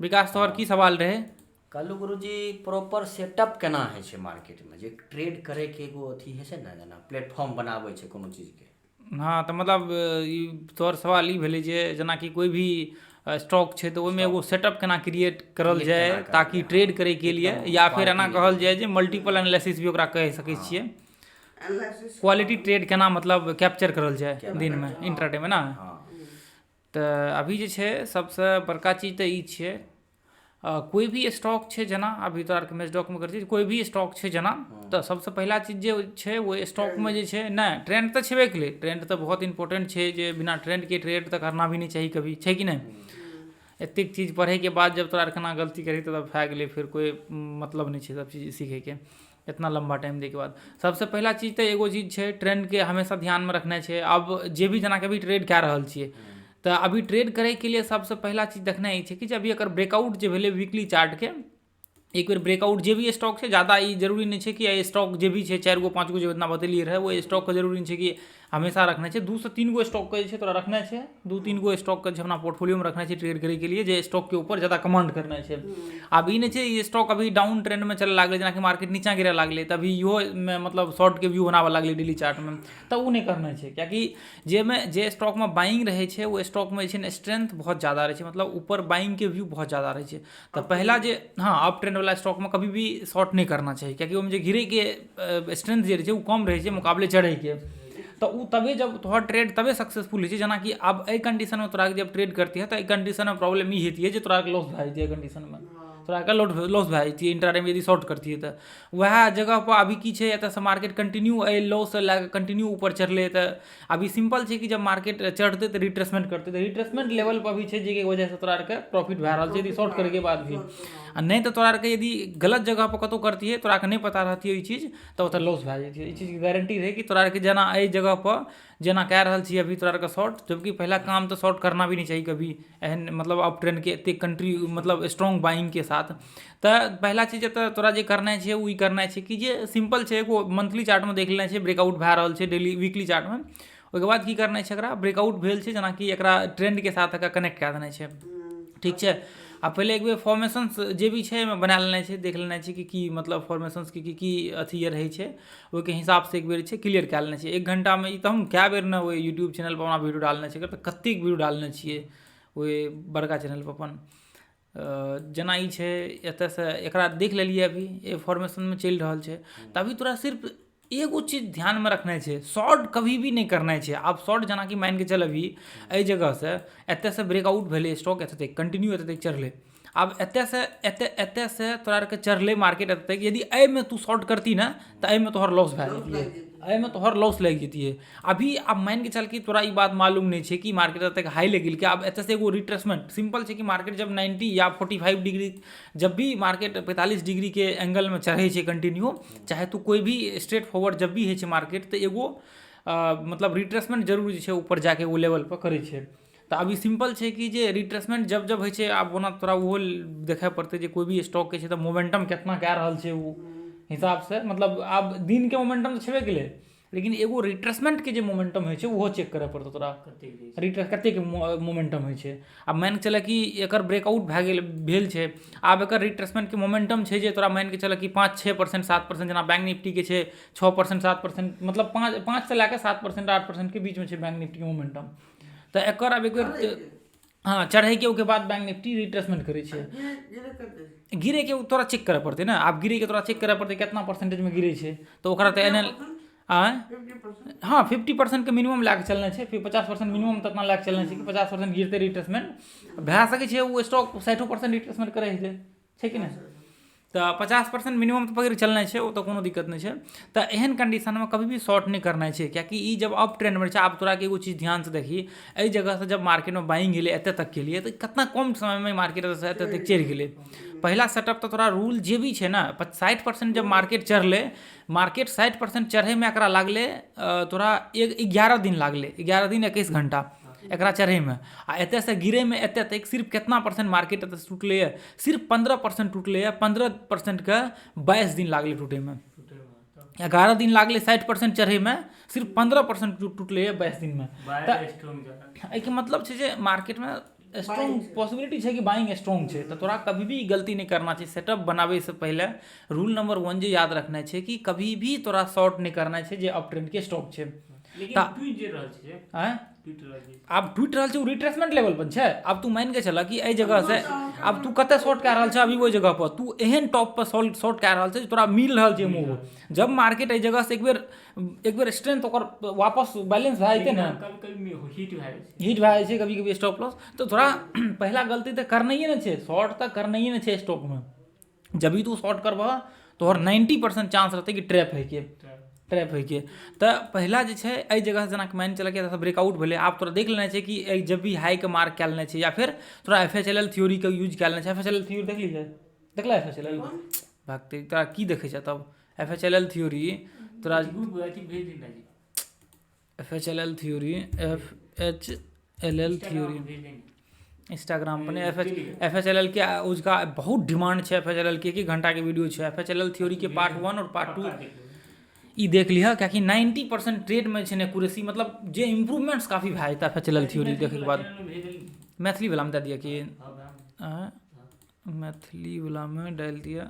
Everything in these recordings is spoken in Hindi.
विकास तोहर की सवाल रहे? कहलू गुरुजी प्रॉपर सेटअप केना होइ छै मार्केट में, जे ट्रेड करे के एगो अथी है छै ना, जेना प्लेटफॉर्म बनाबै छै कोनो चीज के। हाँ तो मतलब तोहर सवाल ई भेलै जे जेनाकि कोई भी स्टॉक छै तो ओहिमे एगो सेटअप केना क्रिएट करल क्रिएट जाए केना करल ताकि जाय, ट्रेड हाँ करे के लिए, एकदम या फिर क्वालिटी एना कहल जाए जे मल्टीपल एनालिसिस भी ओकरा कह सकै छियै। क्वालिटी ट्रेड केना मतलब कैप्चर करल जाए दिन में इंट्राडे में ना। हाँ तो अभी जे छै सबसे बड़का चीज तो ई छै, कोई भी स्टॉक छै जेना अभी तो आरके स्टॉक में करती कोई भी स्टॉक छै जेना, तो सबसे पहला चीज जे छै वो स्टॉक में जे छै ना, ट्रेंड तो छेबे कले, ट्रेंड तो बहुत इंपॉर्टेंट छै, जे बिना ट्रेंड के ट्रेड तो करना भी नहीं चाहिए कभी, छै कि नहीं। एतेक चीज पढ़े के बाद जब तोरा केना गलती करी तो तब भए गेलै, फिर कोई मतलब नहीं छै सब चीज सीखे के इतना लंबा टाइम दे के बाद। सबसे पहला चीज तो एगो चीज छै, ट्रेंड के हमेशा ध्यान में रखना छै। अब जे भी जना कभी ट्रेड कए रहल छियै, तो अभी ट्रेड करे के लिए सबसे पहला चीज देखना ई छै कि जब एकर ब्रेकआउट जे भेलै वीकली चार्ट के, एक बेर ब्रेकआउट जे भी स्टॉक छै, ज़्यादा ई जरूरी नहीं छै कि ये स्टॉक जे भी छै 4 गो 5 गो जो इतना बतेलिए रहे, वो स्टॉक का जरूरी नहीं छै कि हमेशा रखना छै। 2 से 3 गो स्टॉक के तोरा रखना छै, 2-3 गो स्टॉक के अपना पोर्टफोलियो में रखना है ट्रेड करे के लिए, जे स्टॉक के ऊपर ज़्यादा कमांड करना है। अब ई नहीं छै ये स्टॉक अभी डाउन ट्रेंड में चले लागले, जेना कि मार्केट नीचा गिरे लागले तभी इहो में मतलब शॉर्ट के व्यू बनावे लागले डेली चार्ट में, तो वो नहीं करना है। क्योंकि जे स्टॉक में बाइंग रहे छै वो स्टॉक में स्ट्रेंथ बहुत ज़्यादा रहे छै, मतलब ऊपर बाइंग के व्यू बहुत ज़्यादा रहे छै। तो पहला जे हाँ अप ट्रेंड वाला स्टॉक में कभी भी शॉर्ट नहीं करना चाहिए, क्योंकि वो में गिरे के स्ट्रेंथ जे रहे छै वो कम रहे छै मुकाबले चढ़े के, तो वो तबे जब तोहर ट्रेड तबे सक्सेसफुल है। जेना कि अब ए कंडीशन में तोरा जब ट्रेड करती है तो कंडीशन में प्रॉब्लम ई होती है जो तोरा लॉस भए जाती है, कंडीशन में तोरा के लॉस भए जाती है इंट्राडे में यदि शॉर्ट करती है तो। वह जगह पर अभी की है, एतऽ से मार्केट कंटिन्यू ए लॉस से लए कंटिन्यू ऊपर चढ़ले, तो अभी सिंपल है कि जब मार्केट चढ़ते तो रिट्रेसमेंट करते, तो रिट्रेसमेंट लेवल पर भी है जे वजह से तोरा के प्रॉफिट भए रहा है यदि शॉर्ट करे के बाद भी। आ नहीं तो तोरा के यदि गलत जगह पर कतौ करती है, तोरा के नहीं पता रहती है ये चीज, तो ओतऽ लॉस भए जाती है। ई चीज की गारंटी रहे कि तोरा के जेना एहि जगह पर जेना कह रहल छी अभी तोरा के शॉर्ट, जबकि पहला काम तो शॉर्ट करना भी नहीं चाहिए कभी एहन मतलब अप ट्रेंड के एते कंट्री मतलब स्ट्रॉन्ग बाइंग के साथ। तो पहला चीज तो तोरा जे करना है वो करना है कि जे सिंपल है, एगो मंथली चार्ट में देख लेना है ब्रेकआउट भए रहल है, डेली वीकली चार्ट में। ओके बाद की करना है, एकरा ब्रेकआउट भेल है जेना कि एकरा ट्रेंड के साथ कनेक्ट कए देना है, ठीक है। आ पहले एक बेर फॉर्मेशंस जे भी है बना लेना है, देख लेना है कि मतलब फॉर्मेशंस की अथी रहे छै, ओके हिसाब से एक बेर क्लियर कए लेना है। 1 घंटा में तो हम कए बेर ना वो यूट्यूब चैनल पर अपना वीडियो डालने छे, तो कतेक वीडियो डालने छिए वो बड़का चैनल पर अपन। जेना ई छै एतऽ से एकरा देख लेलिए अभी ए फॉर्मेशन में चल रहा है, तो अभी तोरा सिर्फ एगो चीज ध्यान में रखना है, शॉर्ट कभी भी नहीं करना है। आप शॉर्ट जना कि मान के चल अभी एहि जगह से एतऽ से ब्रेकआउट भेले स्टॉक, एतऽ तक कंटिन्यू एतऽ तक चढ़ले, अब एतऽ से तोरा के चढ़ले मार्केट एतऽ तक, यदि एहि में तू शॉर्ट करती ना तो एहि में तोहर लॉस भए जतिए, एहि में तोहर लॉस लग जतिए। अभी अब मान के चल कि तोरा ई बात मालूम नहीं है कि मार्केट एतऽ तक हाई लग गया, अब एतऽ से एगो रिट्रेसमेंट सिंपल है कि मार्केट जब 90 या 45 डिग्री, जब भी मार्केट 45 डिग्री के एंगल में चढ़े है कंटिन्यू, चाहे तू कोई भी स्ट्रेट फॉरवर्ड जब भी है मार्केट, तो एगो मतलब रिट्रेसमेंट जरूर जे ऊपर जाके वो लेवल पर करे छै। तो अभी सिंपल है कि जे रिट्रेसमेंट जब जब है, आब ओना तोरा वो देखे पड़ते जे कोई भी स्टॉक के तो मोमेंटम कितना कए रहल छै वो हिसाब से, मतलब आब दिन के मोमेंटम तो छेबे केले, लेकिन एगो रिट्रेसमेंट के जो मोमेंटम है वो चेक करे पड़तो तोरा, कते के मोमेंटम है। अब मान के चल कि एकर ब्रेकआउट भेल छै, आब एकर रिट्रेसमेंट के मोमेंटम है जे तोरा मान के चल कि 5-6% 7%, जना बैंक निफ्टी के 6% 7%, मतलब 5 से लेकर 7% 8% के बीच में बैंक निफ्टी के मोमेंटम। तो एकर अब एक बेर हाँ चढ़े के ओके बाद बैंक निफ्टी रिट्रेसमेंट करे छै, गिरे के तोरा चेक करे पड़ते ना, आप गिरे के तोरा चेक करे पड़ते कितना परसेंटेज में गिरे छै, तो ओकरा तो एनएल हाँ 50% के मिनिमम लैके चलना है, फिर 50% मिनिमम तना लैके चलना है कि 50% गिरते रिट्रेसमेंट भए सके छै, वो स्टॉक 60% रिट्रेसमेंट करे छै कि नहीं, तो 50% मिनिमम तो पकड़ चलना है, वो तो कोनो दिक्कत नहीं है। तो एहन कंडीशन में कभी भी शॉर्ट नहीं करना है, क्योंकि ई जब अप ट्रेंड में आप तोरा के एगो चीज ध्यान से देखी, एहि जगह से जब मार्केट में बाइंग गेले एतऽ तक के लिए, तो कितना कम समय में मार्केट एतऽ तक चढ़ गेले। पहला सेटअप तो तोरा रूल जे भी है ना, 60% जब मार्केट चढ़ले, मार्केट 60% चढ़े में एकरा लागले तोरा 11 दिन लागले, 11 दिन 21 घंटा एकरा चढ़े में, आ एतऽ से गिरे में एतऽ तक सिर्फ कितना परसेंट मार्केट एतऽ से टूटले है, सिर्फ 15% टूटले है, 15% के 22 दिन लागले टूटे में, 11 दिन लागले 60% चढ़े में, सिर्फ 15% टूटले है 22 दिन में। एहिके मतलब छै जे मार्केट में स्ट्रॉन्ग पॉसिबिलिटी है कि बाइंग स्ट्रॉन्ग है, तो तोरा कभी भी गलती नहीं करना चाहिए। सेटअप बनावे से पहले रूल नंबर 1 जे याद रखना है कि कभी भी तोरा शॉर्ट नहीं करना है जे अप ट्रेंड के स्टॉक है। लेकिन ट्वीट जे रहल छै हैं ट्वीट रहल छै अब ट्वीट रहल छै रिट्रेसमेंट लेवल पर छै। अब तू मान के चला कि एहि जगह से अब तू कते शॉर्ट कए रहल छै, अभी ओहि जगह पर तू एहन टॉप पर शॉर्ट कए रहल छै जे तोरा मिल रहल छै मूव। जब मार्केट एहि जगह से एक बेर स्ट्रेंथ ओकर वापस बैलेंस भए जेतै ने, कभी कभी हिट भए जाइ छै। हिट भए जाइ छै कभी कभी स्टॉप लॉस, तो थोड़ा पहला गलती तो करना ही ना छै, शॉर्ट तक करना ही ना छै स्टॉक में। जब भी तू शॉर्ट करबह तोहर 90% चांस रहते कि ट्रैप है के। तो पहला जे छै एहि जगह से जेना मान चल के ब्रेकआउट भेलै, आब तोरा देख लेना छै कि जब भी हाई के मार्क कए लेना छै, या फिर तोरा FHLL थ्योरी के यूज कए लेना छै। FHLL थ्योरी देख लीजिए, देखला FHLL भागते तोरा की देखै छै तब FHLL थ्योरी तोरा ग्रुप अथी भेज देना जी, FHLL थ्योरी FHLL थ्योरी भेज देना। इंस्टाग्राम पर FHLL के उसका बहुत डिमांड है। FHLL के 1 घंटा के वीडियो है FHLL थ्योरी के पार्ट 1 और पार्ट 2 ई देख लिह, क्या 90% ट्रेड में छै एक्यूरेसी, मतलब जे इम्प्रूवमेंट्स काफ़ी भए जेतै FHLL थ्योरी देखे के बाद। मैथिली वाला में दे दिया कि मैथिली वाला में डाल दिया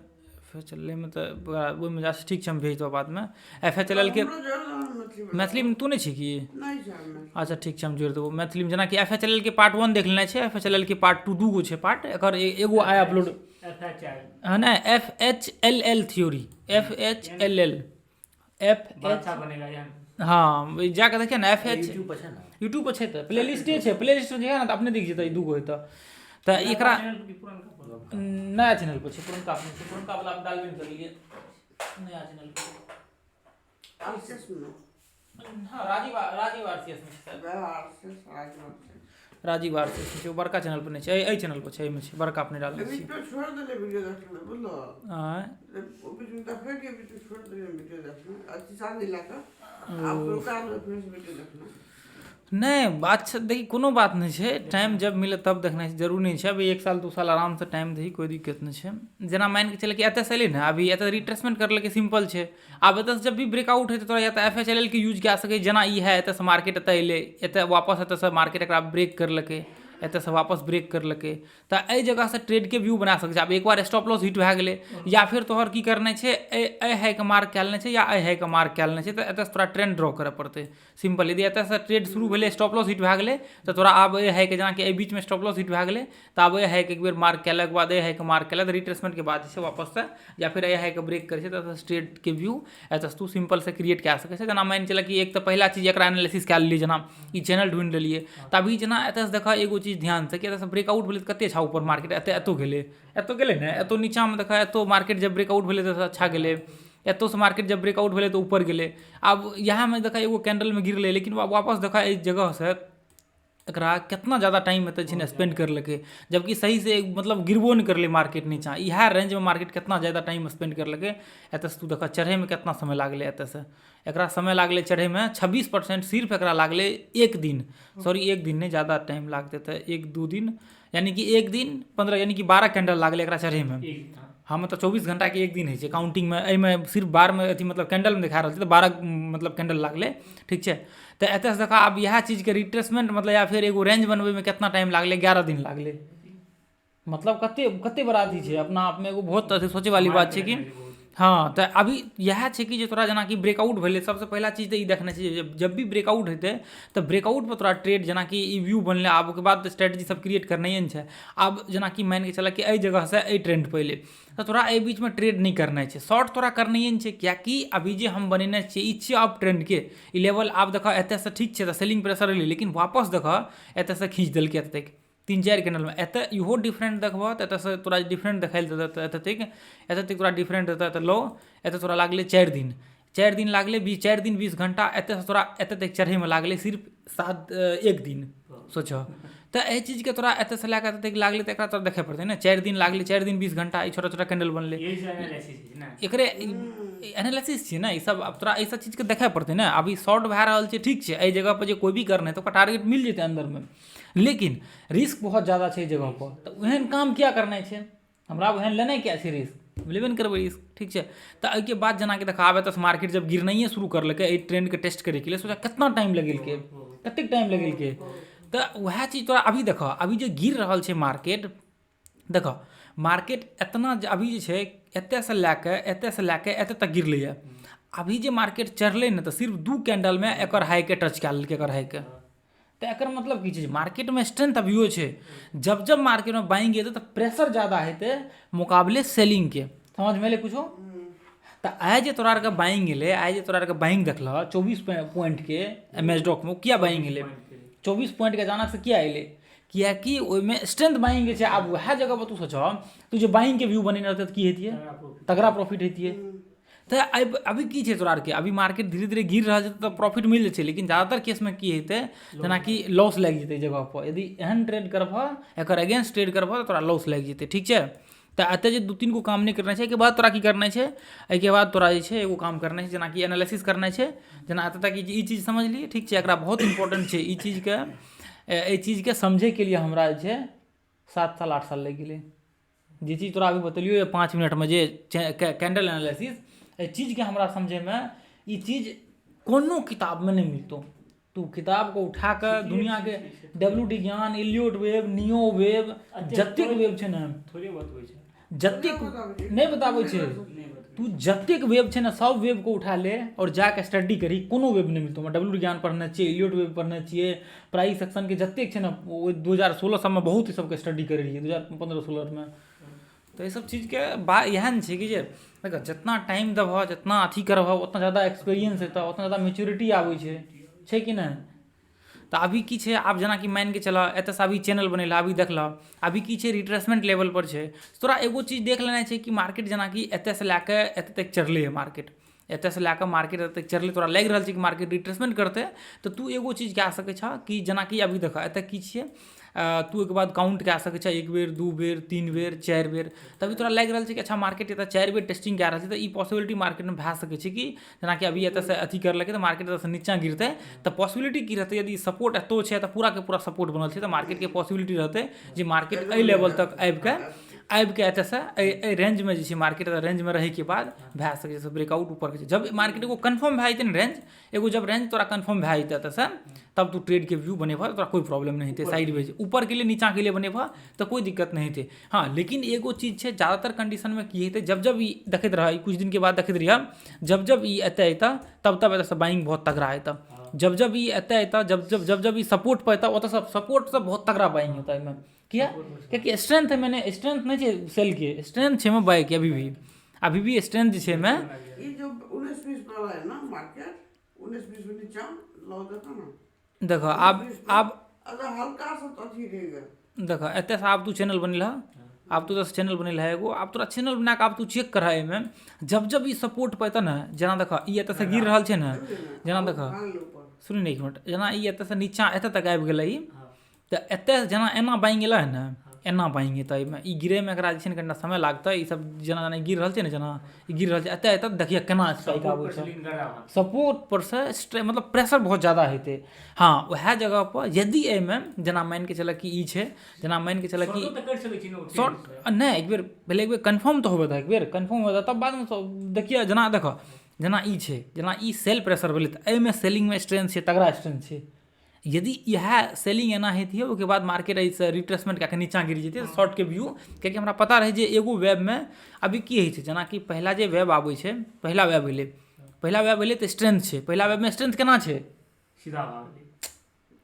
FHLL में, तो ओहिमे जा ठीक छै हम भेज देबऽ बाद में। FHLL के मैथिली में तू नहीं छी कि? अच्छा ठीक छै हम जोड़ देबो मैथिली में। जेना कि FHLL के पार्ट 1 देख लेना छै, FHLL के पार्ट 2 दूगो छै पार्ट, एकर एगो आय अपलोड है ना FHLL थ्योरी FHLL अच्छा बनेगा यार। हाँ जाके देखिए ना यूट्यूब पर छै ना, यूट्यूब पर छै, तो प्लेलिस्टे छै, प्लेलिस्ट में जे है ना तो अपने दिख जेतै दूगो है तो एकरा नया चैनल पर छै, पुरनका अपने छै, पुरनका वाला आप डालबे कर लिए नया चैनल पर। हाँ राजीव RCS में छै, राजीव RCS में छै, बड़का चैनल पर नहीं छै, एहि चैनल पर छै, एहिमे छै बड़का अपने डालने छी। छोड़ देले वीडियो देखले बोलो हां बीच में देखै के बीच में छोड़ देले वीडियो देखले अच्छी शादी लाका आप लोग का वीडियो देखले नहीं बात छै, देखी कोनो बात नहीं छै, टाइम जब मिले तब देखना छै, जरूर नहीं छै। अभी 1 साल 2 साल आराम से टाइम दही, कोई दिक्कत नहीं छै। जेना मान के चले कि एतऽ से एलै ने, अभी एतऽ रिट्रेसमेंट करलकै सिंपल छै। आब एतऽ से जब भी ब्रेकआउट हेतै तोरा या तऽ FHLL के यूज कए सकै, जेना ई है एतऽ से मार्केट एतऽ एलै, एतऽ वापस एतऽ से मार्केट एकरा ब्रेक करलकै, एतऽ से वापस ब्रेक करलकै, तो एहि जगह से ट्रेड के व्यू बना सकै छै। आब एक बार स्टॉप लॉस हिट भए गेलै, या फिर तोहर की करना छै ए हाई के मार्क कए लेना छै या ए हाई के मार्क कए लेना छै, तो एतऽ से तोरा ट्रेंड ड्रॉ करऽ पड़तै सिंपल। यदि एतऽ से ट्रेड शुरू भेलै स्टॉप लॉस हिट भए गेलै तो तोरा आब ए हाई के, जेना कि एहि बीच में स्टॉप लॉस हिट भए गेलै, तो आब ए हाई के एक बेर मार्क केला के बाद ए हाई के मार्क केला तो रिट्रेसमेंट के बाद जे छै वापस से या फिर ए हाई के ब्रेक करै छै, तो ट्रेड के व्यू एतऽ से तू सिंपल से क्रिएट कए सकै छै। जेना मान चल कि एक तो पहला चीज एकरा एनालिसिस कए लेलियै, जेना ई चैनल ढूंढ लेलियै, तभी जेना एतऽ से देखा एगो चीज ध्यान से कि एतऽ से ब्रेकआउट भेलै कते अच्छा ऊपर मार्केट एतऽ गेलै ने, एतऽ नीचा में देखा एतऽ मार्केट जब ब्रेकआउट भेलै तो अच्छा गेलै, एतऽ से मार्केट जब ब्रेकआउट भेलै तो ऊपर गेलै। अब यहाँ में देखा एगो कैंडल में गिरलै, लेकिन वापस देखा इस जगह से एकरा कितना ज़्यादा टाइम एतऽ छै स्पेंड करलकै, जबकि सही से मतलब गिरबो नहीं करलै मार्केट नीचा। इएह रेंज में मार्केट कितना ज़्यादा टाइम स्पेंड करलकै, एतऽ से तू देखा चढ़े में कितना समय लागलै, एतऽ से एकरा समय लागलै चढ़े में 26%, सिर्फ एकरा लागलै 1 दिन, सॉरी 1 दिन नहीं, ज़्यादा टाइम लागते तो 1-2 दिन, यानी कि 1 दिन 15 यानी कि 12 कैंडल लागलै एकरा चढ़े में। हाँ मतलब 24 घंटा के 1 दिन है काउंटिंग में, एहिमे सिर्फ 12 में अथी मतलब कैंडल में दिखा रहा है तो 12 मतलब कैंडल लागलै, ठीक है। तो एतऽ से देखा अब यह चीज़ के रिट्रेसमेंट मतलब या फिर एगो रेंज बनबे में कितना टाइम लागलै, 11 दिन लागलै, मतलब कते बड़ा अथी छै अपना आप में, एगो बहुत अथी सोचे वाली बात छै कि हाँ। तो अभी यह है कि तोरा जेना कि ब्रेकआउट भेलै, सबसे पहला चीज तो ये देखना चाहिए जब भी ब्रेकआउट हेतै तो ब्रेकआउट पर तोरा ट्रेड, जेना कि ई व्यू बनलै, आब ओके बाद स्ट्रेटजी सब क्रिएट करनाइए छै। आब जेना कि मान के चला कि एहि जगह से एहि ट्रेंड पे एलै, तो तोरा एहि बीच में ट्रेड नहीं करना है, शॉर्ट तोरा करनाइए छै, कियाकि अभी जे हम बनेने छियै ई छै अप ट्रेंड के ई लेवल। आब देखा एतऽ से ठीक छै तो सेलिंग प्रेशर एलै, लेकिन वापस देखा एतऽ से खींच देलकै एतऽ तक 3-4 कैंडल में, एतऽ इहो डिफरेंट देखबह तो एतऽ से तोरा डिफरेंट देखाइ देतै, एतऽ तक तोरा डिफरेंट देतै। तो लो एतऽ तोरा लागलै 4 दिन लागलै, 4 दिन 20 घंटा, एतऽ से तोरा एतऽ तक चढ़े में लागलै सिर्फ 1 दिन, सोचह। तो एहि चीज के तोरा एतऽ से लए कऽ एतऽ तक लागलै, तो एकरा तोरा देखे पड़तै ने, 4 दिन लागलै, 4 दिन 20 घंटा, ई छोटा छोटा कैंडल बनलै, एकरे एनालिसिस छियै ने ई सब। अब तोरा ऐसा चीज के देखे पड़तै ने। अभी शॉर्ट भए रहल छै, ठीक छै, एहि जगह पर जे कोई भी करना है तो ओकर टारगेट मिल जेतै अंदर में, लेकिन रिस्क बहुत ज़्यादा छै जगह पर, तो ओहन काम क्या करना छै, हमरा ओहन लेना क्या छै रिस्क, लेबे नहीं करबै रिस्क, ठीक छै। तो एहिके बाद जेना कि देखा आब एतऽ मार्केट जब गिरनाइए शुरू करलकै एहि ट्रेंड के टेस्ट करे के लिए, सोचा कितना टाइम लगेलकै, कतेक टाइम लगेलकै, तऽ वएह चीज तोरा अभी देखऽ, अभी जे गिर रहल छै मार्केट, देखऽ मार्केट एतना अभी जे छै एतयसँ लए कऽ एतय तक गिरलैए। अभी जे मार्केट चढ़लै ने तऽ सिर्फ 2 कैंडलमे एकर हाइके टच कए लेलकै, एकर हाइके। तऽ एकर मतलब की छै, मार्केटमे स्ट्रेंथ अभियो छै। जब जब मार्केटमे बाइंग हेतै तऽ प्रेशर ज़्यादा हेतै मुकाबले सेलिंगके, समझमे एलै कुछो? तऽ आइ जे तोरा आरके बाइंग एलै, आइ जे तोरा आरके बाइंग देखलह 24 पॉइंटके एमएसडॉकमे, किया बाइंग एलै 24 पॉइंटके अचानक से किया एलै? कियाकि ओहिमे स्ट्रेंथ बाइंग छै। आब वएह जगह पर तू सोचह, तू जे बाइंग के व्यू बनेने रहते तऽ की हेतिए? तगड़ा प्रॉफिट हेतिए। तऽ अभी की छै तोरा आरके, अभी मार्केट धीरे धीरे गिर रहल छै तऽ प्रॉफिट मिल जाइ छै, लेकिन ज़्यादातर केसमे की हेतै, जेनाकि लॉस लागि जेतै जगह पर। यदि एहन ट्रेड करबह, एकर अगेंस्ट ट्रेड करबह तऽ तोरा लॉस लागि जेतै, ठीक छै? तऽ एतऽ जे 2-3 गो काम नहीं करना छै, एहिके बाद तोरा की करना छै, एहिके बाद तोरा जे छै एगो काम करना छै, जेनाकि एनालिसिस करना छै। जेना एतऽ तक ई चीज समझलिए, ठीक छै? एकरा बहुत इंपॉर्टेंट छै ई चीजके, एहि चीजके समझैके लिए हमरा जे छै 7 साल 8 साल लागि गेलै। जे चीज तोरा अभी बतेलियो 5 मिनटमे, जे कैंडल एनालिसिस, एहि चीजके हमरा समझैमे ई चीज कोनो किताबमे नहीं मिलतौ। तू किताब को उठा कऽ दुनियाके WD ज्ञान, इलियट वेब, नियो वेब, जतेक वेब छै ने, थोड़े बतबै छै, जतेक नहीं बताबै छै। तू जतेक वेब छै ने, सब वेब को उठा ले और जाके स्टडी करी, कोनो वेब नहीं मिलतौ। WD ज्ञान पढ़ने छियै, इलियट वेब पढ़ने छियै, प्राइस सेक्शनके जतेक छै ने, 2016 सबमे बहुत ही सबके स्टडी करै रहियै, 2015-16 में। तो ये सब चीजके बात इएह ने छै कि जे देख, जितना टाइम देबह, जितना अथी करबह, उतना ज़्यादा एक्सपीरियंस हेतऽ, उतना ज़्यादा मेच्योरिटी आबै छै कि नहीं? तऽ अभी की छै, आब जेनाकि मान के चलऽ, एतऽसँ अभी चैनल बनेला, अभी देखलह, अभी की छै रिट्रेसमेंट लेवल पर छै। तोरा एगो चीज देख लेना छै कि मार्केट जेनाकि एतऽसँ लए कऽ एतऽ तक चढ़लै है मार्केट, एतऽसँ लए कऽ मार्केट एतऽ तक चढ़लै, तोरा लागि रहल छै कि मार्केट रिट्रेसमेंट करतै, तऽ तू एगो चीज कए सकै छऽ कि जेनाकि अभी देखऽ एतऽ की छियै, तू एक बाद काउंट कए सकै छऽ 1 बेर 2 बेर 3 बेर 4 बेर। तभी तोरा लागि रहल छै कि अच्छा मार्केट एतऽ 4 बेर टेस्टिंग कए रहल छै, तऽ ई पॉसिबिलिटी मार्केटमे भए सकै छै कि जेनाकि अभी एतऽसँ अथी करलकै तऽ मार्केट एतऽसँ नीचाँ गिरतै, तऽ पॉसिबिलिटी की रहतै, यदि सपोर्ट एतौ छै तऽ पूरा के पूरा सपोर्ट बनल छै, तऽ मार्केटके पॉसिबिलिटी रहतै जे मार्केट एहि लेवल तक आबि कऽ एतऽसँ एहि रेंजमे जे छै, मार्केट रेंजमे रहैके बाद भए सकै छै ब्रेकआउट ऊपर के छै। जब मार्केट एगो कन्फर्म भए जेतै ने रेंज, एगो जब रेंज तोरा कन्फर्म भए जेतै एतऽसँ, तब तू ट्रेड के व्यू बनेबह, तोरा कोई प्रॉब्लम नहीं हेतै। साइड वेज ऊपर के लिए नीचा के लिए बनेबह तऽ कोई दिक्कत नहीं हेतै। हाँ, लेकिन एगो चीज छै, ज़्यादातर कंडीशनमे की हेतै, जब जब ई देखैत रह, कुछ दिन के बाद देखैत रहिए, जब जब ई एतऽ अएतऽ तब तब एतऽसँ बाइंग बहुत तगड़ा हेतऽ। जब जब ई एतऽ अएतऽ, जब जब ई सपोर्ट पर एतऽ, ओतऽसँ सपोर्टसँ बहुत तगड़ा बाइंग हेतऽ एहिमे। किया? कियाकि स्ट्रेंथ है, मैंने स्ट्रेंथ नहीं छै सेल के, स्ट्रेंथ छै में बाय के, अभी भी स्ट्रेंथ जे छै में। ये जो 19-20 वाला है ना मार्केट, 19-20 में नीचा लो देखो ना, देखो आब अगर हल्का सा तो अथी रहेगा। देखो एतऽसँ आब तू चैनल बनेलह, आब तू दस चैनल बनेलह एगो, आब तोरा चैनल बना कऽ आब तू चेक करह एहिमे, जब जब ई सपोर्ट पर एतऽ ने, जेना देखऽ ई एतऽसँ गिर रहल छै ने, जेना देखऽ हाँ, लो ऊपर। सुनि ने एक मिनट, जेना ई एतऽसँ नीचाँ एतऽ तक आबि गेलै, तऽ एतऽ जेना एना बाइंग एलै ने, एना बाइंग हेतै एहिमे, ई गिरैमे एकरा जे छै ने कनिटा समय लागतै। ई सब जेना जेना गिर रहल छै ने, जेना ई गिर रहल छै एतऽ एतऽ, देखिए केना स्पाइक आबै छै, सपोर्ट पर से मतलब प्रेशर बहुत ज़्यादा हेतै। हाँ, वएह जगह पर यदि एहिमे जेना मान के चलऽ कि ई छै, जेना मान के चलऽ कि शॉर्ट नहीं, एक बेर पहले एक बेर कन्फर्म तो होबे था, एक बेर कन्फर्म होता तब बाद में देखिए। जेना देखो, जेना ई छै, जेना ई सेल प्रेशर भेलै, तऽ एहिमे सेलिंगमे स्ट्रेंथ छै, तगड़ा स्ट्रेंथ छै। यदि इएह सेलिंग एना हेतिए, ओहिके बाद मार्केट एहिसँ रिट्रेसमेंट कए कऽ नीचाँ गिर जेतै शॉर्ट के व्यू, कियाकि हमरा पता रहै जे एगो वेबमे अभी की होइ छै, जेनाकि पहिला जे वेब आबै छै, पहिला वेब भेलै तऽ स्ट्रेंथ छै, पहिला वेबमे स्ट्रेंथ केना छै,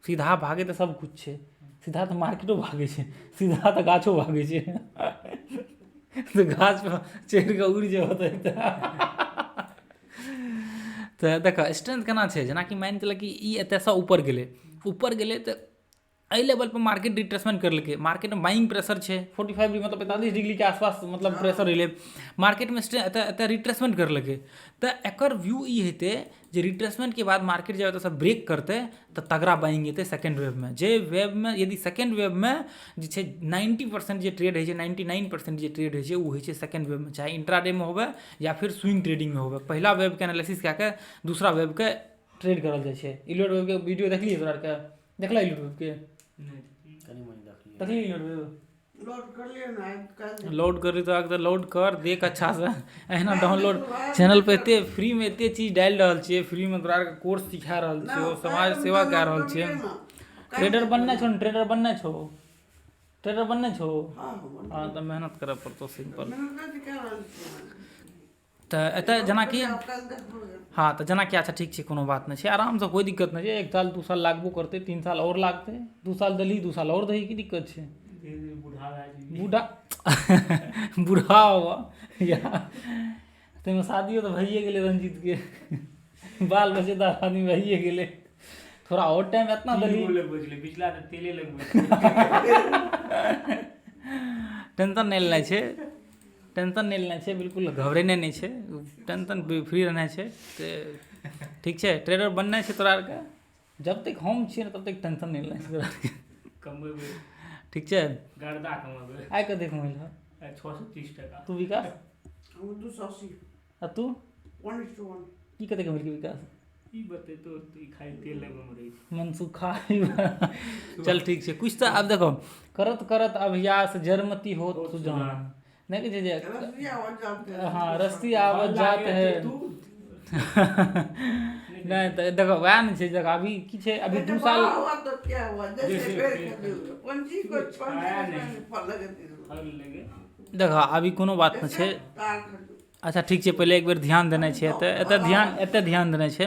सीधा भागे तऽ सब कुछ छै, सीधा तऽ मार्केटो भागे छै, सीधा तऽ गाछो भागे छै, तऽ गाछ पर चढ़ि कऽ उड़ि जेबह तऽ देखऽ स्ट्रेंथ केना छै। जेनाकि मानि चलऽ कि ई एतऽसँ ऊपर गेलै तऽ एहि लेवल पर मार्केट रिट्रेसमेंट करलकै, मार्केटमे बाइंग प्रेशर छै 45 डिग्री, मतलब 45 डिग्री के आसपास मतलब प्रेशर एलै मार्केटमे, एतऽ रिट्रेसमेंट करलकै। तऽ एकर व्यू ई हेतै जे रिट्रेसमेंट के बाद मार्केट जब एतऽसँ ब्रेक करतै तऽ तगड़ा बाइंग हेतै सेकेंड वेवमे। जे वेवमे यदि सेकेंड वेवमे जे छै 90% जे ट्रेड होइ छै, 99% जे ट्रेड होइ छै, ओ होइ छै सेकेंड वेवमे, चाहे इंट्राडेमे होबै या फिर स्विंग ट्रेडिंगमे होबै। पहिला वेबके एनालिसिस कए कऽ दूसरा वेबके ट्रेड करल जाइ छै। इलियट वेबके वीडियो देखलिए तोरा आरके, देखला इलियट वेबके देखली इलियट वेब लोड कर लिया ना, कल लोड करी तो लोड कर देख अच्छा से, एहना डाउनलोड चैनल पे एते फ्री में एते चीज डालि रहल छियै, फ्री में तोरा आरके कोर्स सिखा रहल छियै, समाज सेवा कए रहल छियै। ट्रेडर बनना छो, ट्रेडर बनना छो, ट्रेडर बनना छो। हाँ हाँ तो मेहनत करे पड़तो सिंपल। मेहनत क्या रहल छै तो एतऽ जेनाकि कल देखबै हाँ तो जेनाकि अच्छा ठीक छै, कोनो बात नहीं छै, आराम से कोई दिक्कत नहीं छै। 1 साल 2 साल लागबो करते, 3 साल और लागते, 2 साल दली 2 साल और दही, की दिक्कत छै। धीरे धीरे बूढ़ा भए जेबही। बूढ़ा बूढ़ा हुआ या तैमे शादियो तो भइए गेलै रंजीत के, बाल बच्चेदार आदमी भइए गेलै, थोड़ा और टाइम एतना दली। लगबै छलै, बिचला तऽ तेले लगबै। टेंशन नहीं लेना छै, टेंशन नहीं लेना छै, बिल्कुल घबरेने नहीं छै, टेंशन फ्री रहना छै। तो ठीक छै, ट्रेडर बनना छै तोरा आरके, जब तक हम छियै तब तक टेंशन नहीं लेना छै तोरा आरके, कमेबै ठीक छै। गर्दा कमेबै। आइ कते कमेलह 630 टका। तू विकास, हम 280 आ तू 1:1 की कते कमेलही विकास? ई बतेतो तऽ ई खाली तेल लगबै में रहै छै। मनसुखा चल ठीक छै, कुछ तो आब देखो करत करत अभ्यास जरमती होत सुजान, नहीं कि जे रसिया हो जाते हैं हाँ रस्सी आवत जात है। नहीं तो देखो वह नहीं छै, देखो अभी की छै, अभी 2 साल हुआ तो क्या हुआ जैसे जैसे पेड़ पेड़ के दिल पंछी को आया पंछी नहीं। फल लगे दिल फल लगे। देखो अभी कोनो बात नहीं छै। तार खजूर अच्छा ठीक छै, पहले एक बेर ध्यान देना छै, एतऽ ध्यान देना छै।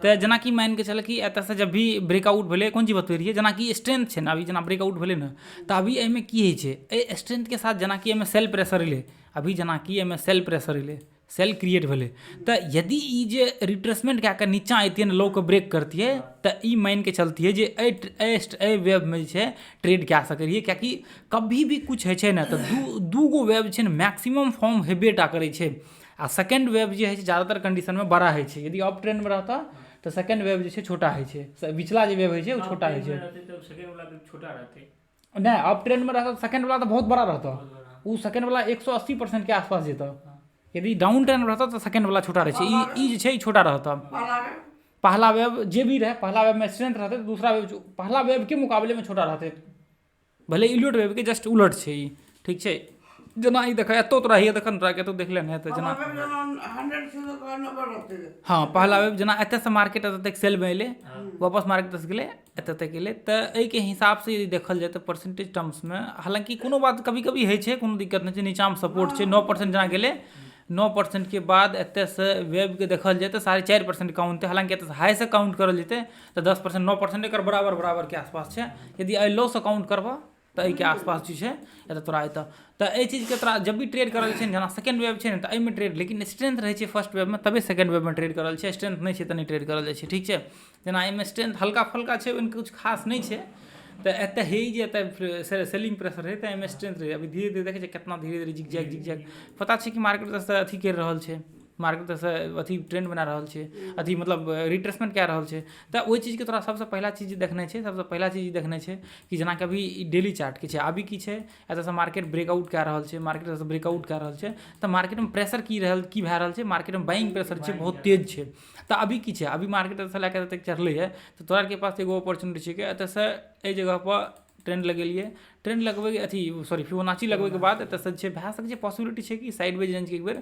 तो जेनाकि मान के चल कि एतऽसँ जब भी ब्रेकआउट भेलै, कोन चीज बतबै रहियै, जेनाकि स्ट्रेंथ छै ने, अभी जेना ब्रेकआउट भेलै ने, तऽ अभी एहिमे की होइ छै, एहि स्ट्रेंथ के साथ जेनाकि एहिमे सेल प्रेशर एलै, अभी जेनाकि एहिमे सेल प्रेशर एलै, सेल क्रिएट भेलै, तऽ यदि ई जे रिट्रेसमेंट कए कऽ नीचाँ अइतियै ने, लो के ब्रेक करतियै, तऽ ई मान के चलतियै जे एहि वेबमे जे छै ट्रेड कए सकै रहियै, किएकि कभी भी कुछ होइ छै ने तऽ दू गो वेब छै ने मैक्सिमम फॉर्म हेबे टा करै छै, आ सेकेंड वेव जे होइ छै ज़्यादातर कंडीशनमे बड़ा होइ छै। यदि अप ट्रेंड में रहता तो सेकेंड वेव जे छै छोटा होइ छै, बिचला जे वेव होइ छै वो छोटा होइ छै। सेकंड वाला तो छोटा रहते। नहीं अप ट्रेंड में रहता तो सेकेंड वाला तो बहुत बड़ा रहता, बहुत बड़ा। वो सेकेंड वाला 180% के आसपास जेता। यदि डाउन ट्रेंड में रहता तो सेकेंड वाला छोटा रहे छै, ई जे छै ई छोटा रहता। पाला में पहला वेव जे भी रहे, पहला वेव में स्ट्रेंथ रहते तो दूसरा वेव पहला वेव के मुकाबले में छोटा रहते, भले इलियोट वेव के जस्ट उलट छै ई, ठीक छै। जेना ई देख एतो तोरा हिये देख तोरा के तो देख लेने तो जेना 100 से तो नंबर रहते हैं। हाँ पहला वेव जेना एतऽ से मार्केट एतऽ तक सेल में एलै, वापस मार्केट से गेलै एतऽ तक एलै, तऽ एहिके हिसाब से यदि देखल जाए तो परसेंटेज टर्म्स में, हालांकि कोनो बात कभी कभी होइ छै, कोनो दिक्कत नहीं छै, नीचा में सपोर्ट छै 9% जेना गेलै, 9% के बाद एतऽ से वेब के देखल जाए तो 4.5% काउंट है, हालांकि एतऽ से हाई से काउंट करल जेतै तो 10% 9% एकर बराबर बराबर के आसपास छै। यदि एहि लो से काउंट करबा तो एहि के आसपास जे छै एतऽ तोरा एतऽ, तो एहि चीज के तोरा जब भी ट्रेड करल छै जेना सेकंड वेव छै ने तो एहिमे ट्रेड, लेकिन स्ट्रेंथ रहै छै फर्स्ट वेव में तबे सेकंड वेव में ट्रेड करल छै, स्ट्रेंथ नहीं छै तऽ नहीं ट्रेड करल जाइ छै, ठीक छै। जेना एहिमे स्ट्रेंथ हल्का फल्का छै, ओहिमे कुछ खास नहीं छै, तो एतऽ हे जे एतऽ सेलिंग प्रेशर है, तो एहिमे स्ट्रेंथ रहे। अभी धीरे धीरे देखै छै कितना धीरे धीरे जिग पता छै कि मार्केट से अथी कर रहल छै, मार्केट से अथी ट्रेंड बना रहल छै, अथी मतलब रिट्रेसमेंट कए रहल छै। तो ओहि चीज़ के तोरा सबसे पहला चीज देखना छै, सबसे पहला चीज देखना छै कि जेना कि अभी डेली चार्ट के छै, अभी की छै एतऽ से मार्केट ब्रेकआउट कए रहल छै, मार्केट से ब्रेकआउट कए रहल छै, तो मार्केट में प्रेशर की भए रहल छै, मार्केट में बाइंग प्रेशर छै बहुत तेज छै। तो अभी की छै, अभी मार्केट एतऽ से लए तक चढ़लै है, तो तोरा के पास एगो अपॉर्चुनिटी छै कि एतऽ से एहि जगह पर ट्रेंड लगेलिए, ट्रेंड लगबै अथी सॉरी फिबोनाची लगबै के बाद एतऽ से छै भए सकै छै पॉसिबिलिटी छै कि साइडवेज रेंज के एक बेर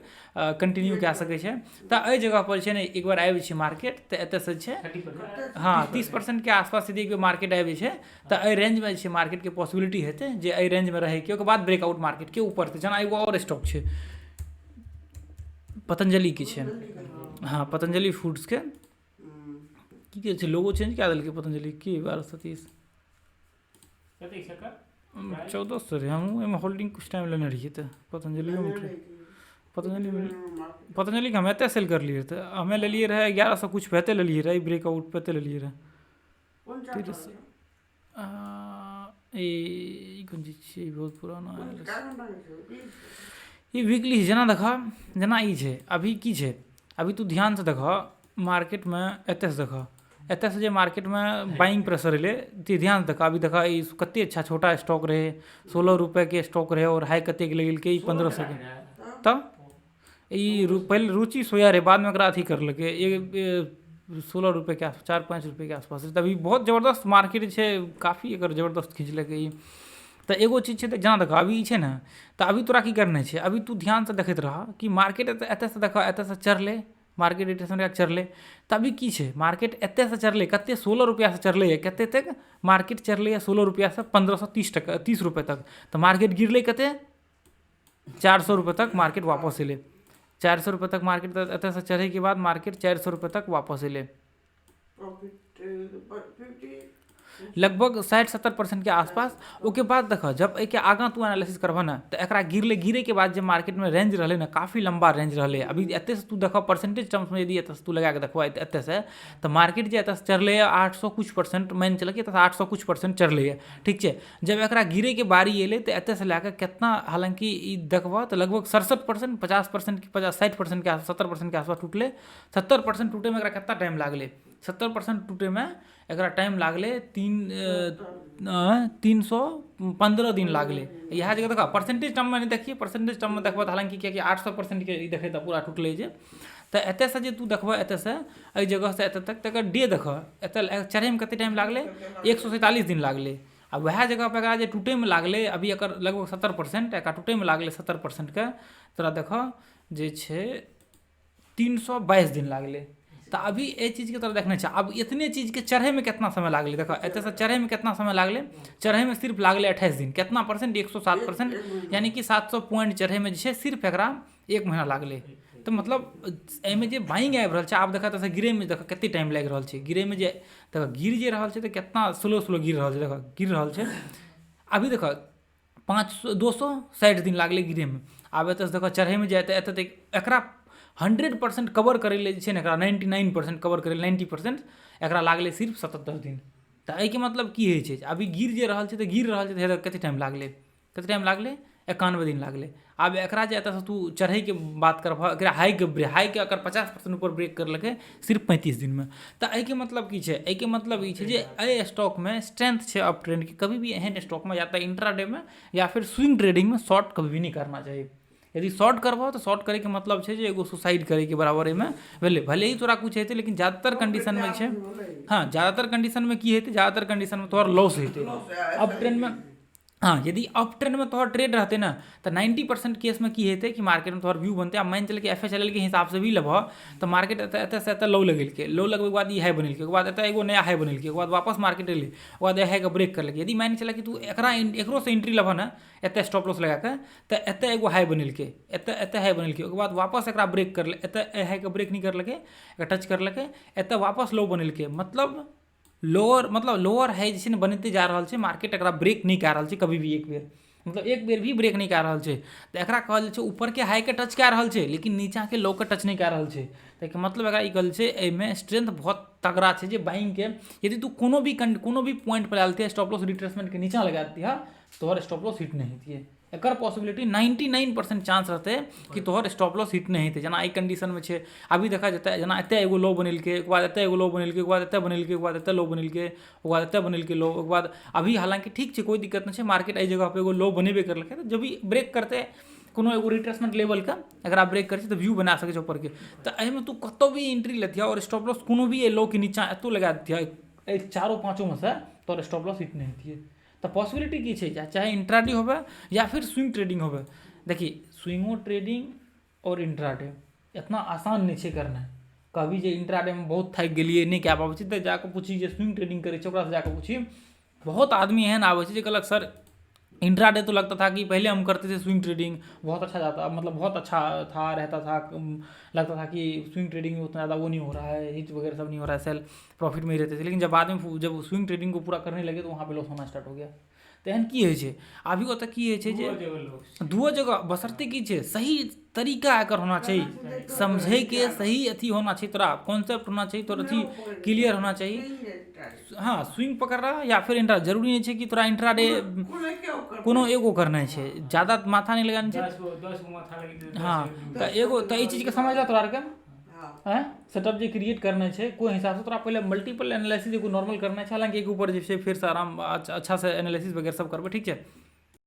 कंटिन्यू कए सकै छै। तऽ एहि जगह पर छै ने एक बार आबि छै मार्केट, तऽ एतऽ से छै 30%। हाँ 30% के आसपास यदि एक बेर मार्केट आबि छै तऽ एहि रेंज में छै मार्केट के पॉसिबिलिटी हेतै जे एहि रेंज में रहै के, ओकर बाद ब्रेकआउट मार्केट के ऊपर से। जेना एगो और स्टॉक छै पतंजलि के छै, हाँ पतंजलि फूड्स के की छै, लोगो चेंज कए देलकै पतंजलि की 1230 कतेक सकर 1400 रहे। हम एहिमे होल्डिंग कुछ टाइम लेने रहिए, तो पतंजलि के हम एते सेल करलिए, तो हमें लेलिए रहे 1100 कुछ पे एते लेलिए रहे, ब्रेकआउट पे एते लेलिए रहे। कौन चार्ट ई कोन चीज छै, बहुत पुराना है, क्या घंटा के छै ई वीकली जेना देखा, जेना ई छै अभी की छै, अभी तू ध्यान से देखा मार्केट में एतऽ से देखा, एतऽ से जे मार्केट में बाइंग प्रेशर एलै, तो ध्यान से देखा, अभी देखा ई कते अच्छा छोटा स्टॉक रहे, 16 रुपये के स्टॉक रहे, और हाई कते के लेके 1500 के, तब ई पहले रुचि सोया रहे, बाद में एकरा अथी करलकै 16 रुपये के आसपास 4-5 रुपये के आसपास, तभी बहुत जबरदस्त मार्केट छै, काफ़ी एकर जबरदस्त खींचलकै ई। तो एगो चीज छै, जेना देखा अभी ई छै ने, तो अभी तोरा की करना छै, अभी तू ध्यान से देखैत रहा कि मार्केट एतऽ से देखा, एतऽ से चढ़ले मार्केट रिट्रेसमेंट कए चढ़लै तऽ अभी की छै मार्केट एतयसँ चढ़लै कते 16 रुपैआसँ चढ़लैए कते तक मार्केट चढ़लैए 16 रुपैआसँ 1530 रुपये तक तऽ मार्केट गिरलै कते 400 रुपये तक मार्केट वापस एलै 400 रुपये तक मार्केट एतयसँ चढ़ैके बाद मार्केट 400 रुपये तक वापस एलै प्रॉफिट 50 लगभग 60-70% के आसपास। ओके बाद देख जब एक आगाँ तू एनालिसिस करबह ना तो एकरा गिरे के बाद जब मार्केट में रेंज रहे ना काफ़ी लंबा रेंज रहे अभी एत से तू देख परसेंटेज टर्म्स में यदि एत तू लगा के देखबह एत से तो मार्केट जो एत चढ़ले 800 कुछ परसेंट मान चल कि 800 कुछ परसेंट चढ़ले ठीक है। जब एक गिरे के बारी अल तो एत से लैके कितना हालांकि देखबह तो लगभग 67% 50% 60% के 70% के आसपास टूटले 70% टूटे में कितना टाइम लागले 70% टूटे में एक टाइम लागले 315 दिन लागले। यह जगह देखा परसेंटेज टर्म में नहीं देखिए परसेंटेज टर्म में देखबह हालांकि क्या 800% के देखे तो पूरा टूटले तो एत से जो तू देखबह एत से एहि जगह से एत तक तक डे देख एत चढ़े में कते टाइम लागले 147 दिन लागले। आ वह जगह पर एकरा जे टूटे में लागले अभी एक लगभग 70% एक टूटे में लागले 70% के तोरा देख जे छे 322 दिन लागले। तो अभी ये चीज़ के तरह देखना चाहिए अब इतने चीज़ के चढ़े में कितना समय लागले देखो एत से चढ़े में कितना समय लागले चढ़े में सिर्फ लागले 28 दिन कितना परसेंट 107% यानी कि 700 पॉइंट चढ़े में जो सिर्फ एक महीना लागले। तो मतलब एमें जो बाइंग आबि रहल छै आब देखा तो गिरे में देखो कितने टाइम लागि रहल छै गिरे में जे देखो गिर जे रहल छै तो कितना स्लो गिर रहल छै देखो गिर रहल छै अभी देखो 260 दिन लागले गिरे में आब एत से देखो चढ़े में जाए एत एकरा 100% कवर करे ले छै ना 99% कवर करे 90% एकरा लागले सिर्फ 77 दिन। तो एहि के मतलब की होइ छै अभी गिर जे रहल छै तो गिर रहल छै तो कते टाइम लागले 91 दिन लागले। आब एकरा जे एतऽ तू चढ़े के बात करबह एकरा हाई के अगर 50% ऊपर ब्रेक करलकै सिर्फ 35 दिन में। तो एहि के मतलब की छै एहि के मतलब ई छै जे एहि स्टॉक में स्ट्रेंथ छै अप ट्रेंड के कभी भी एहन स्टॉक में या तो इंट्राडे में या फिर स्विंग ट्रेडिंग में शॉर्ट कभी भी नहीं करना चाहिए। यदि शॉर्ट करबह तो शॉर्ट करे के मतलब है एगो सुसाइड करे के बराबर में भले ही तोरा कुछ हेतै लेकिन ज़्यादातर कंडीशन में छै हाँ ज़्यादातर कंडीशन में की हेतै ज़्यादातर कंडीशन में तोहर लॉस हेतै अप ट्रेंड में हाँ यदि अप ट्रेंड में तोहर ट्रेड रहते ना तो 90% केस में की हेतै कि मार्केट में तोहर व्यू बनते आ मान चल कि FHLL के हिसाब से भी लेबह तो मार्केट एत से एत लो लगेलकै लो लगबे के बाद ई हाई बनेलकै ओकर बाद एत एगो नया हाई बनेलकै ओकर बाद वापस मार्केट एलै ओकर बाद हाई के ब्रेक करलकै। यदि मान चल कि तू एकरो से एंट्री लेबह ना एत स्टॉप लॉस लगा के तो एत एगो हाई बनेलकै एत हाई बनेलकै ओकर बाद वापस एकरा ब्रेक करले एत हाई के ब्रेक नहीं करलकै टच करलकै एत वापस लो बनेलकै मतलब लोअर हाई जैसे बनते जा रहा है मार्केट एकरा ब्रेक नहीं कर रहा है कभी भी एक बेर भी ब्रेक नहीं कर रहा है तो एकरा कहल छै ऊपर के हाई के टच कर रहा है लेकिन नीचा के लो के टच नहीं कर रहा है। तो मतलब एकरा ई कहल छै एहिमे स्ट्रेंथ बहुत तगड़ा है जे बाइंग के यदि तू कोनो भी पॉइंट पर डालती है स्टॉप लॉस रिट्रेसमेंट के नीचा लगा दी है तोहर स्टॉप लॉस हिट नहीं होती है। एकर पॉसिबिलिटी 99% चांस रहते कि तोहर स्टॉप लॉस हिट नहीं होते जना एहि कंडीशन में छै अभी देखा जेतै जना एत एगो लो बनेलकै ओकर बाद एत एगो लो बनेलकै ओकर बाद एत बनेलकै ओकर बाद एत लो बनेलकै ओकर बाद एत बनेलकै लो ओकर बाद अभी हालांकि ठीक छै कोई दिक्कत नहीं छै मार्केट एहि जगह पे एगो लो बनेबे करलकै जब भी ब्रेक करते कोनो एगो रिट्रेसमेंट लेवल का अगर ब्रेक करे तो व्यू बना सके ऊपर के तो एहिमे तू कतौ भी एंट्री लेतिया और स्टॉप लॉस कोनो भी लो के नीचा एतो लगा देतिया चारों पांचों में से तो स्टॉप लॉस हिट नहीं होती है। तो पॉसिबिलिटी की छै चाहे इंट्राडे होवे या फिर स्विंग ट्रेडिंग होवे देखिए स्विंगो ट्रेडिंग और इंट्राडे इतना आसान नहीं है करना कभी जे इंट्राडे में बहुत थक गलिए नहीं कए पाबै छी तो जाके पूछी जे स्विंग ट्रेडिंग करे ओकरा से जाके पूछी बहुत आदमी एहन आबै छै जे कहलक सर इंट्राडे तो लगता था कि पहले हम करते थे स्विंग ट्रेडिंग बहुत अच्छा जाता मतलब बहुत अच्छा था रहता था लगता था कि स्विंग ट्रेडिंग में उतना ज़्यादा वो नहीं हो रहा है हिट वगैरह सब नहीं हो रहा है सेल प्रॉफिट में ही रहते थे लेकिन जब बाद में जब स्विंग ट्रेडिंग को पूरा करने लगे तो वहाँ पे लॉस होना स्टार्ट हो गया। तो एहन की होइ छै अभी ओतऽ की होइ छै जे दुओ जगह बशर्ते की छै सही तरीका एकर होना चाहिए समझे के सही अथी होना चाहिए तोरा कॉन्सेप्ट होना चाहिए तोरा अथी क्लियर होना चाहिए। हाँ स्विंग पकड़ रहा या फिर इंट्रा जरूरी नहीं है कि तोरा इंट्राडे कोनो एगो करना है ज़्यादा माथा नहीं लगाना चाहिए। हाँ तो एगो तो ई चीज़ के समझ ला तोरा के सेटअप जो क्रिएट करना है कोई हिसाब से तोरा पहले मल्टीपल एनालिसिस एगो नॉर्मल करना है हालांकि एक ऊपर जैसे फिर से आराम अच्छा से एनालिसिस वगैरह सब करबे ठीक है।